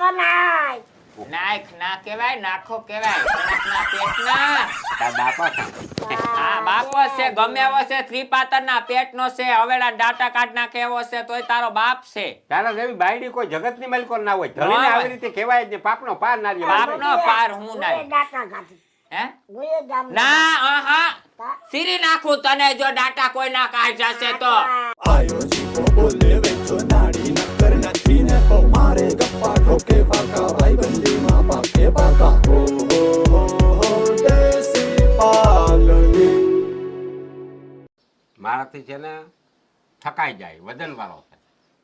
તો નાય. નાખ ના કહેવાય, નાખો કહેવાય. કણકના પેટના. તાર બાપા છે. હા બાપો છે, ગમે એવો છે, ત્રિપાતરના પેટનો છે, હવેડા ડાટા કાઢ નાખે એવો છે, તોય તારો બાપ છે. તારા જેવી બાયડી કોઈ જગતની માલિકો ના હોય. ધણીને આવી રીતે કહેવાય જ નહીં, પાપનો પાર ના રહ્યો. બાપનો પાર હું ગુએ નાય. દાંતા કાઢી. હે? ગુએ ગામ ના આહા સીરી નાખું તને જો ડાટા કોઈ ના કાઢ જશે તો. આયો જીવો બોલે વેચો નાડી નક્કર નથી ને તો મારે ગપ્પા ઠોકે પાકા ભાઈબંધીમાં પાકે પાકા હો દેસી પાલડી. મારાથી છે ને થકાઈ જાય, વજન વાળો છે.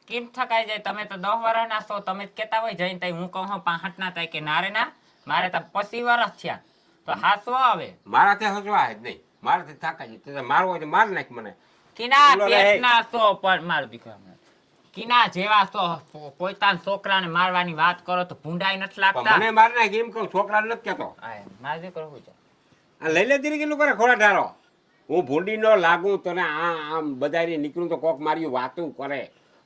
કેમ થકાઈ જાય? તમે તો 10 વર્ષના છો, તમે જ કેતા હોય જઈને તઈ હું કહું 65 ના થાય કે નારે ના, મારે તો 25 વર્ષ થયા તો હાસવો આવે. મારાથી હસવા જ નહીં, મારાથી થકાઈ જાય. મારવો હોય તો માર નાખ મને. કિના બોલો રે. પેટના છો પણ મારો દીકરો કિના જેવા છો, પોતાના છોકરાને મારવાની વાત કરો તો ભૂંડાઈ નથી પણ લાગતા. મને માર નાખ એમ કહું, છોકરાને નથી કહેતો. આય, મારો દીકરો શું છે? આ લઈ લે દીરી કેટલું કરે ખોડા ઢારો. હું ભૂંડી નો લાગુ તને આમ બધારી નીકળું તો કોક મારી વાતું કરે.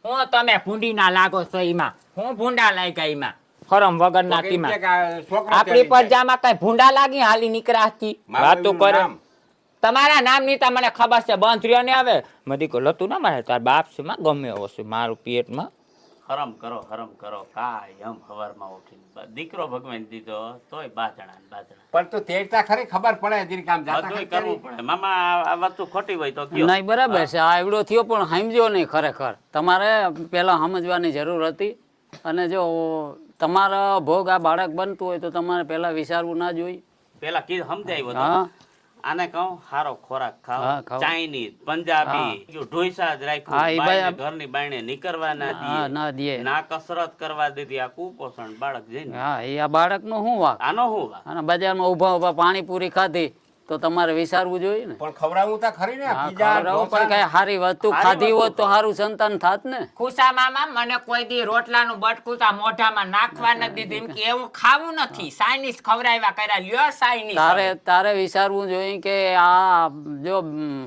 હું તમે ભૂંડી ના લાગો છો ઈમાં, હું ભૂંડા લાગ્યા ઈમાં ખરમ વગર ના તો તીમાં. કેમ કે આ છોકરો આપણી ત્યાંથી જાય. પરજામાં કઈ ભૂંડા લાગી હાલી નીકળાતી મારું વાતો એનું કરે. નામ. તમારા નામ ની તો મને ખબર છે, બંધ રહ્યો ને હવે મધી કો લતું ના મારે તાર બાપ છે માં ગમે એવો છે મારું પેટમાં. હરમ કરો કાય એમ હવારમાં ઉઠીને દીકરો ભગવાન દીધો તોય બાજણા ને બાજણા પણ તું તેડતા ખરી ખબર પડે દીરી કામ જાતા બધુંય ખરી. કરવું પડે. મામા આ વસ્તુ ખોટી હોય તો કયો. નહીં બરાબર છે, આ એવડો થયો પણ સમજ્યો નહીં ખરેખર. તમારે પહેલા સમજવાની જરૂર હતી. અને જો તમારા ભોગ આ બાળક બનતું હોય તો તમારે પહેલા વિચારવું ના જોઈએ. પેલા કીધું સમજાયું હા હતું. આને કહું હારો ખોરાક હા, ખાઓ, ખાઓ. ચાઇનીઝ પંજાબી ઢોસા જ હા, રાખ્યું, ઈ બાઈને ભાઈ- ઘરની બાયણે નીકળવા ના હા દીએ, ના દે. ના કસરત કરવા દીધી. આ કુપોષણ બાળક જઈને હા એ આ બાળકનો શું વાક? આનો શું વાત? અને બજારમાં ઊભા પાણીપુરી ખાધી તો તમારે વિચારવું જોઈએ ને. પણ ખવડાવું તા ખરી ને હા, પીઝા, ખવડાવવું ઢોસા. પણ કઈ સારી વસ્તુ સારી ખાધી વસ્તુ હોત તો સારું સંતાન થાત ને. ખુશા મામા મને કોઈ દી રોટલાનું બટકું તા મોઢામાં નાખવા નથી દીધું, એમ કે એવું ખાવું નથી, ચાઇનીઝ ખવડાવ્યા કર્યા, લ્યો ચાઇનીઝ. તારે વિચારવું જોઈએ કે આ જો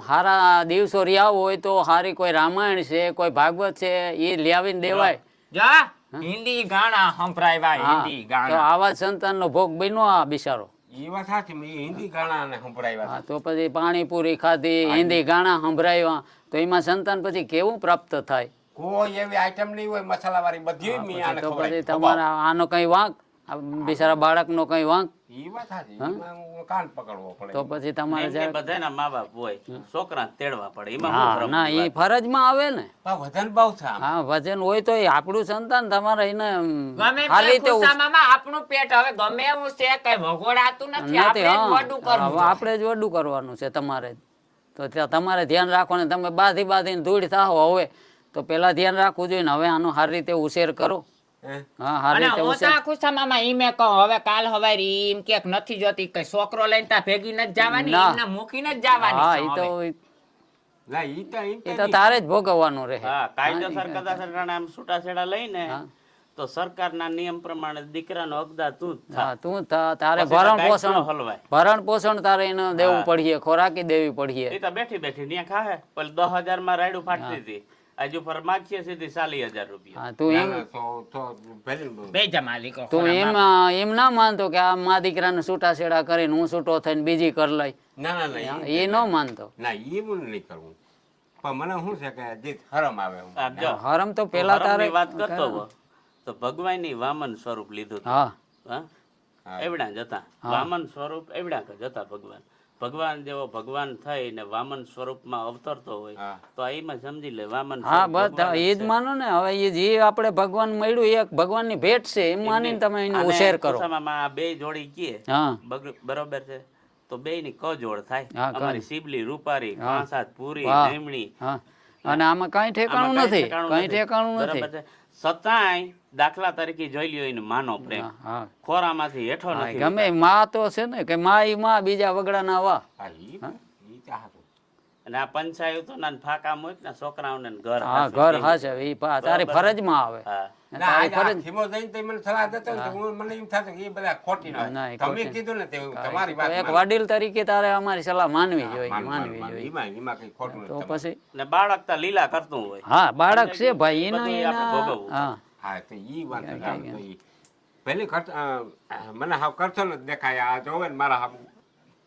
સારા દિવસો રહ્યા હોય તો સારી કોઈ રામાયણ છે, કોઈ ભાગવત છે, એ લાવીને દેવાય. જા હિન્દી ગાણા સંભળાવ્યા, હા, હિન્દી તો ગાણા. આવા સંતાનનો ભોગ બન્યો આ બિચારો. ઈ વાત સાચી, મેં હિન્દી ગાણાને સંભળાવ્યા હા, તો પછી પાણીપુરી ખાધી, હિન્દી ગાણા સંભળાવ્યા, તો એમાં સંતાન પછી કેવું પ્રાપ્ત થાય? કોઈ એવી આઈટમ નહીં હોય મસાલા વાળી, બધી મેં આને તો ખવડાવી. પછી તમારા આનો કઈ વાંક, આ બિચારા બાળકનો કઈ વાંક? ઈ વાત સાચી, એમાં હું કાન પકડવો પડે. તો પછી તમારે એમ કે જ્યારે બધાયના મા બાપ હોય, છોકરાને તેડવા પડે. એમાં હા શું ના ભ્રમની એ વાત? ફરજમાં આવે ને. પણ વજન બહુ છે આમ. હા વજન હોય તો એ આપણું સંતાન તમારે એને ગમે તે સારી રીતે ખુશા મામા આપણું પેટ હવે ગમે એવું છે, કઈ વગોડાતું નથી, આપણે જ મોઢું કરવું હવે આપણે જ વડું કરવાનું છે તમારે. તો ત્યાં તમારે ધ્યાન રાખવાનું. તમે બાંધીને ધૂળ થાઓ હવે તો પેલા ધ્યાન રાખવું જોઈએ ને. હવે આનો સારી રીતે ઉછેર કરો. હે? હા સારી અને રીતે હું ઉછેર. તો ખુશા મામા ઈ મેં કહું હવે કાલ હવારી એમ કે નથી જોતી, કઈ છોકરો લઈને તા ભેગી નથી જવાની, ના. એમને મૂકીને જ જવાની હા છે એ તો હવે. ના, ઈ તો તારે જ ભોગવવાનું રહે. હા, કાયદેસર કદાચ આમ છૂટાછેડા લઈને હા. તો સરકારના નિયમ પ્રમાણે દીકરાનો હકદાર તું જ થા. હા તું તારે પછી તો ભરણ ગાય પોષણ ન હલવાય. ભરણ પોષણ તારે એને દેવું હા. પડીએ, ખોરાકી દેવી પડીએ. એ તો બેઠી ત્યાં ખાહે. પેલી 10,000 માં રાયડું ફાટતી હતી, હજુ પર માગીએ સીધી 40,000 રૂપિયા. હા તું એમ બે જા માલિકો તું ખોરામાં. એમ ના માનતો કે આ મા દીકરાને છૂટાછેડા કરીને હું છૂટો થઈને બીજી કર લઈ. ના, એ ન માનતો. ના, ઈ મને નહીં કરવું. પણ મને શું છે કે જે હરમ આવે હું. આપ જો, હરમ તો પેલા તારે હરમની વાત કરતો હો, તો ભગવાનની વામન સ્વરૂપ લીધું હતું. હા હા? એવડા જતા વામન સ્વરૂપ એવડા જતા ભગવાન. ભગવાન જેવો ભગવાન થઈને વામન સ્વરૂપમાં અવતરતો હોય હા. તો એમાં સમજી લે વામન હા સ્વરૂપ બસ ભગવાન જ એ જ છે. માનો ને. હવે એ જે આપણે ભગવાન મળ્યું એક ભગવાનની ભેટ છે એમ માનીને તમે એને અને ઉછેર કરો. ખુશામાં આ બે જોડી કીએ હા બરોબર છે તો બે ની કજોડ થાય. હા, અમારી શીબલી રૂપારી, હા. પાંસાત પૂરી, વાહ. લીમડી, હા અને આમાં કાંઈ ઠેકાણું આમાં નથી, કાંઈ કાંઈ ઠેકાણું બરાબર નથી. છે. છતાંય દાખલા તરીકે જોઈ લ્યો એનો માનો પ્રેમ હા હા ખોરામાંથી હેઠો હા, નથી ગમે માં તો છે ને કે માં ઈ માં બીજા વગડાના વા. હા, ઈ તો હાચું. અને આ પંચાયતો ના ફાકા મૂક ને છોકરાઓને ઘર હા હાંસવે ઘર કેવી. હાચે ઈ તારી બરાબર. ફરજમાં આવે. હા. અને ના, તારી આજે આ ફરજ ખીમો જઈને તે મને સલાહ દેતો હોય તો મને એમ થતું કે એ બધા ખોટી ના ના, હોય. એ તમે ખોટી. કીધું ને તે તમારી તો વાત એક માનું. વડીલ તરીકે તારે અમારી સલાહ માનવી જોઈએ, માનું, માનવી માનું, જોઈએ. એમાં કઈ ખોટું તો નથી. પછી ને બાળક તો લીલા કરતું હોય. હા બાળક છે ભાઈ બધુંય એના આપણે ભોગવવું. હા હા, તો ઈ વાત છે. આમ તો ઈ પેલી મને હાવ કરતો નથી દેખાય આ જોવે ને મારા હાવ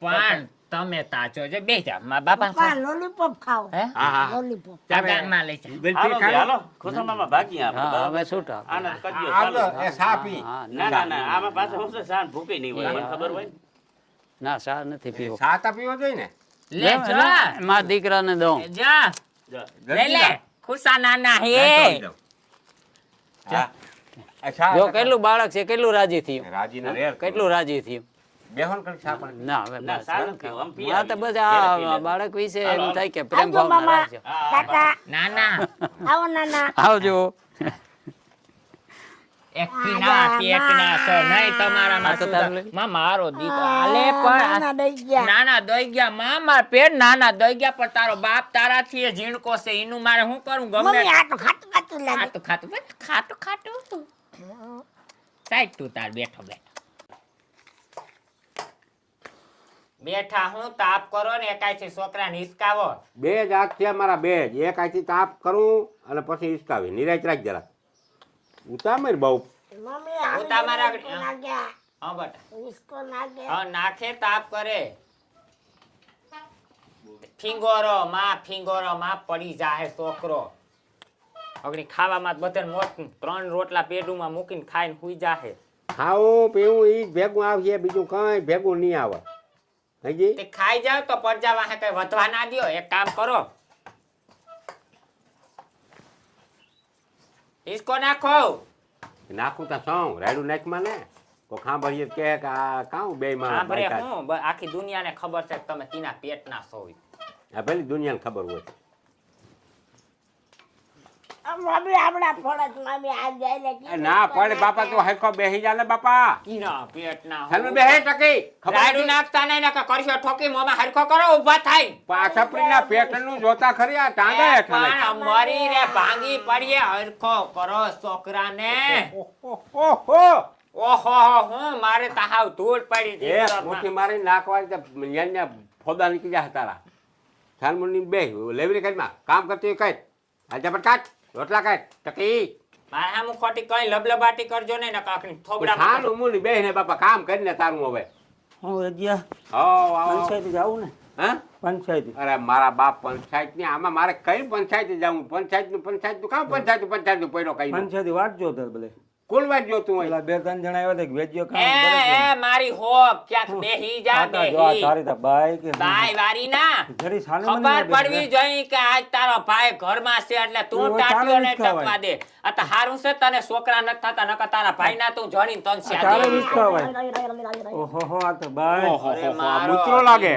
પણ તમે તાચો જે બે જા મા બાપા પપ્પા લોલીપોપ ખાઓ હે હા હા લોલીપોપ ગામમાં લઈ જા બિલકુલ હાલો ખાય. હાલો ખુશામામાં ભાગીએ આપણે, હા બરાબર? હવે છૂટા આને કરજો આવજો ચાલો. એ સા પી હા ના ના ના આમાં પાછું શું છે શાન ભૂખી નહીં હોય મને ખબર હોય ને. ના સા નથી પીવો સા તા પીવો જોઈએ ને લે જા મારા દીકરાને દઉં જા જો. લે લે ખુશા નાના હે હા આ સા જો કેટલું બાળક છે કેટલું રાજી થયું રાજીના રેર કેટલું રાજી થયું બેહોન કરી સા પણ ના હવે ના બસ. શાન નથી પીવું, આમ પી હા તો આવીએ. બસ ઘરે પી આ લેજો. બાળક વિશે હાલો, એમ થાય કે પ્રેમ આવજો ભાવના મામા રાખજો. કાકા નાના આવો નાના આવજો એક પીના પેટના તો નહીં તમારામાં આ તો તારું લઈ. માં મારો દીકરો આલે પણ નાના દઈ ગયા નાના દઈ ગયા મામા પેટ નાના દઈ ગયા પણ તારો બાપ તારાથી એ ઝીણકો છે એનું મારે શું કરું ગમે મમ્મી આ તો ખાતું ખાતું લાગે ખાતું ખાતું બસ ખાતું ખાતું સાઈડ તું તાર બેઠો બેઠા હું તાપ કરો ને એકાઈથી છોકરાને હિસકાવો બે જ આંખ છે મારા બે જ એક આંખથી તાપ કરું અને પછી હિસકાવી નિરાશ રાખ જરા ઉતામર બહુ મમ્મી આ ઉતા મારા આગળ. ઈસકો નાગ્યા હા બેટા ઈસકો નાગ્યા હા નાખે તાપ કરે ફિંગોરો માં પડી જાહે છોકરો અગડી ખાવામાં બધે મોટ 3 રોટલા પેટુમાં મૂકીને ખાઈને હુઈ જાહે ખાવું પીવું ઈ જ ભેગું આવશે બીજું કઈ ભેગું નહીં આવે સમજી તે ખાઈ જાવ તો પડજા વાહે કઈ વધવા ના દ્યો એક કામ કરો ઈસકો નાખો નાખું તા સૌ રાયડું નાખમાં ને તો ખાંભળીએ કે આ કાઉ બે માં સાંભળે હું આખી દુનિયાને ખબર છે કે તમે તીના પેટના છો આ પેલી દુનિયાને ખબર હોય મમ્મી આપણા ફળત મમ્મી આ જાય ને એ ના પડે બાપા તું હરખો બેહી જા ને બાપા કીના પેટના હલમે બેહે ટકી ખબર રાયડું નથી? નાખતા નહીં ને કે કરશો ઠોકી મોમાં હરખો કરો ઊભા થાય પાછપડીના પેટનું જોતા ખરી આ ટાંગા હેઠળ પણ મરી રે ભાંગી પડીએ હરખો કરો છોકરાને ઓહો ઓહો હું મારે તો હાવ ધૂળ પડી એ હતી મુઠ્ઠી મારી નાખવા યાને ફોદા નીકળી જા તારા થાનમુની બે લેવરી કાઢમાં કામ કરતી કઈ આજે પણ કાઢ રોટલા કાઢ ટકી મારે હામું ખોટી કઈ લબલબાટી કરજો ને ને કાકની થોબડા થાન મુની બે ને બાપા કામ કરીને તારું હવે હું ગયા આવો આવો પંચાયત જાવું ને હા પંચાયત અરે મારા બાપ પંચાયત ની આમાં મારે કઈ પંચાયત જવું પંચાયત નું કામ પંચાયત પડ્યો કઈ પંચાયત વાત જોતો ભલે કુલ વાત જોતું હોય પેલા બે ત્રણ જણા આવ્યા હતા કે વેચ્યો કામ એ મારી હોક ક્યાંક બેહી જા બેહી તારી તા બાઈ કે બાય વારી ના જરી સાને ખબર પડવી જોઈએ કે આજ તારો ભાઈ ઘરમાં છે એટલે તું એવું ટાટ્યો ચાલે ને હિસકાવાય. ટકવા દે આ તો હારું છે તને છોકરા નથી થતા નકર તારા ભાઈ ના તું જણીને તન છે તારે વિસ્કાવાય ઓહો હો આ તો બાઈ ઓહો આ મૂતરો લાગે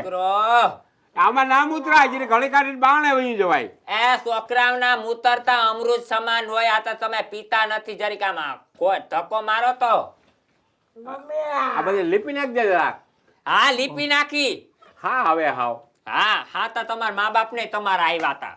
આમાં નામ ઉતરા હજી ઘણી કાઢીને બાણે વહી જવાય એ છોકરાઓના મૂતરતા અમૃત સમાન હોય આ તો તમે પીતા નથી જરીક આમાં કોઈ ધક્કો મારો તો મમ્મી આ બધી લીપી નાખજે જરાક હા લીપી નાખી હા હવે હાવ હા તો તમારા મા બાપ ને તમારા આવ્યા હતા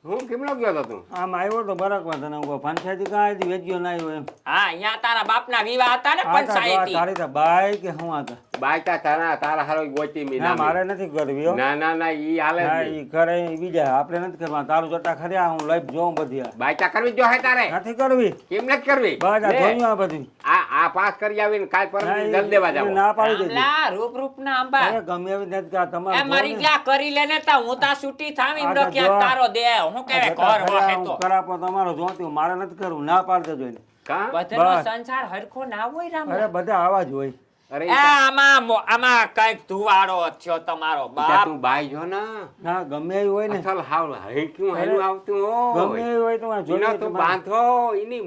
હું કેમનો ગયો હતો તું આમ આવ્યો તો બરાબર તને હું પંચાયત કાંઈ હતી વેચ્યો ના આવ્યો એમ હા અહીંયા તારા બાપના વિવાહ હતા ને આ તા જો આ પંચાયતી તારી તા બાઈ કે હું હતા બાયતા તારા હારો ગોતી મી ના મારે નથી કરવી હો ના ના ના ઈ હાલે જ ના નહીં. ઈ કરે ઈ બીજા આપણે નથી કરવા તારું જટા ખર્યા હું લાઈફ જોઉં બધી આ. બાયતા કરવી જો હે તારે નથી કરવી કેમ નથી કરવી બસ આ લે, જોયું આ બધું આ પાસ કરી આવીને કાલ પરમ ના, જલ દેવા ઈ જાવ ના પાડી દીધી આમલા રૂપ ના આંબા અરે ગમે એવી નથી કે આ એ તમારે મારી જોવું ને. ગયા કરી લેને તા હું તા છૂટી થામી આ ઇમરો તો ક્યાંક જો. તારો દે હું આ કેવે જટા ઘર ખર્યા વાહે હું તો કરાપો તમારો જોતું મારે નથી કરવું ના પાડતો જોઈને કા બધાનો બસ. સંસાર હરખો ના હોય રામ અરે બધા આવા જ હોય અરે એ આમાં કઈક ધુવાડો થયો તમારો ઈતા બાપ તું બાઈ જો ને ના ગમે એવી હોય ને અસલ હાવ હેઠું હેલું આવતું ગમે હોય એવી હોય તો આ એનો જોઈએ તું તમારે. બાંધો એની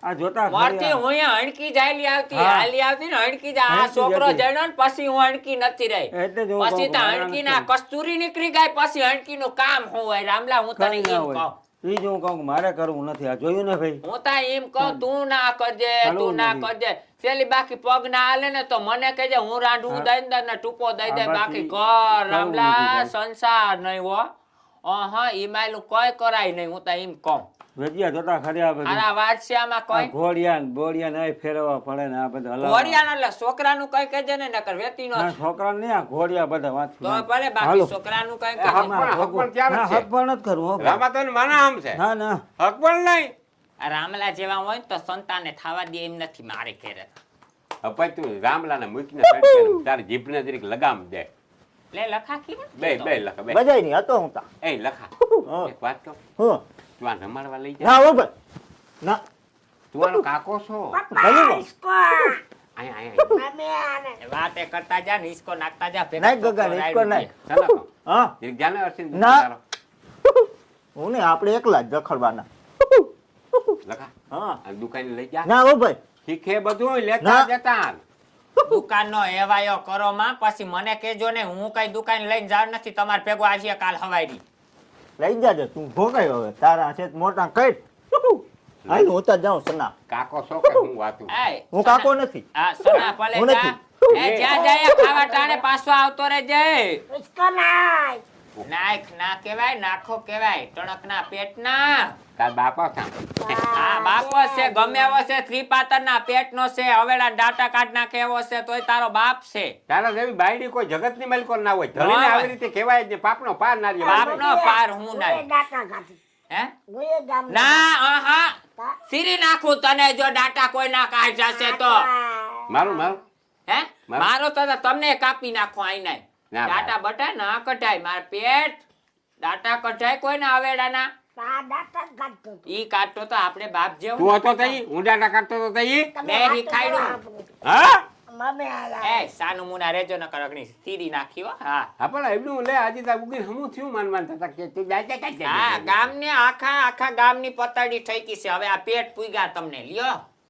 આ જોતા મોરથી ખરી હું અહીંયા હણકી જાયલી આવતી હા. હાલી આવતી ને હણકી જાય આ હણકી છોકરો જતી. જણ્યો ને પછી હું હણકી નથી રહી એટલે જ હું પછી કહું તો કે હણકી મારે ના કસ્તુરી નીકળી ગઈ પછી હણકી નું કામ શું હોય રામલા હું તને કઈ ના એમ હોય કહું ઈ જ હું કહું કે મારે કરવું નથી આ જોયું ને ભાઈ હું તા એમ કહું તું ના કરજે ચાલુ તું ના નથી. કરજે પેલી બાકી પગ ના હાલે ને તો મને કહેજે હું રાંધું હા. દઈ દે ને ટૂંકો દઈ દે આ બાકી બાકી કર ચાલુ રામલા નથી ભાઈ. સંસાર નહીં હો હા ઈમાયલું કોઈ કરાય નહીં હું તા એમ કહું વેજિયા જોતા ખરી આ બધું આના વાટસ્યામાં આ કોઈ ઘોડિયા ને બોડિયા ને એ ફેરવવા પડે ને આ બધા હલાવવા. ઘોડિયાના એટલે છોકરાનું કઈ કહેજે ને નકર વેતી નો ના છોકરા નહીં આ ઘોડિયા બધા વાંચી તો ભલે બાકી હાલો. છોકરાનું કઈ હક કહેજે પણ- હક પણ ક્યારે ના છે? હક પણ નથી કરવું હો ભાઈ. રામા તને માના આમ છે ના ના હક પણ નહીં આ રામલા જેવા હોય ને તો સંતાને થવા દે એમ નથી મારે ઘેરે. હવે તું રામલાને મૂકીને સડકે તારી જીભને જરીક લગામ દે. લે લખા કીધું બે લખા બે. બજાય નહીં હતો હું તા એ લખા હા. એક વાત કહું, હું તું આ રમાડવા લઈ જા. ના હો ભાઈ ના તું આનો કાકો છો. પપ્પા ઇસકો અહીંયા મમ્મી આને વાતે કરતા જા ને ઈસકો નાખતા જા નાખ ગગા ઈસકો નાખ ચાલો કહું. હા જરીક જાને અરસીને દૂધ ના. તારો. હું ને આપણે એકલા જ જખડવાના લખા હા આ દુકાને લઈ જા. ના હો ભાઈ શીખે બધું લેતા ના. જતા. દુકાનનો એવાયો કરો માં પછી મને કેજો ને હું કઈ દુકાન લઈને જાવ નથી તમારે ભેગો આવીએ કાલ હવારી. લઈ જાજે તું ભોગાયો હવે તારા છે મોટા કઈ હાલ હું તો જાઉં સના કાકો છો કે હું વાતું. એય, હું કાકો નથી હા સના ભલે હું જા. નથી. એ જા જાય ખાવા ટાણે પાછો આવતો રહેજે. ઇસકો નાય નાખ ના કેવાય નાખો કેવાય ટણકના પેટના. તાર બાપા થા. હા બાપો છે ગમે એવો છે ત્રિપાતરના પેટનો છે હવેડા ડાટા કાઢ નાખે એવો છે તોય તારો બાપ છે. તારા જેવી બાયડી કોઈ જગતની માલિકો ના હોય. ધણીને આવી રીતે કહેવાય જ પાપનો પાર ના રહ્યો. બાપનો પાર હું ગુએ નહીં. ડાટા કાઢી હે ગુએ ગામ ના આહા સીરી નાખું તને જો ડાટા કોઈ ના કાઢ જશે તો. મારું મારું હે મારો તો તમને કાપી નાખો આઈ ના, નાય ડાટા બટા ના કઢાય માર પેટ ડાટા કઢાય કોઈ ના હવેડાના. તા ડાટા કાઢતો ઈ કાઢતો તો આપણે બાપ તું જેવું હતો તઈ ઊંડા ના કાઢતો તો તઈ. મેં શીખાડ્યું. હા મમ્મી આયા એ સાનું મુના રેજો ન કરગણી સીરી નાખી હો. હા હા પણ એમનું લે આજે તા ઉગીને હમું થયું માન થતા કે તું જાય હા ગામને આખા ગામની પતરડી ઠઈકી છે હવે આ પેટ પૂગ્યા તમને લ્યો.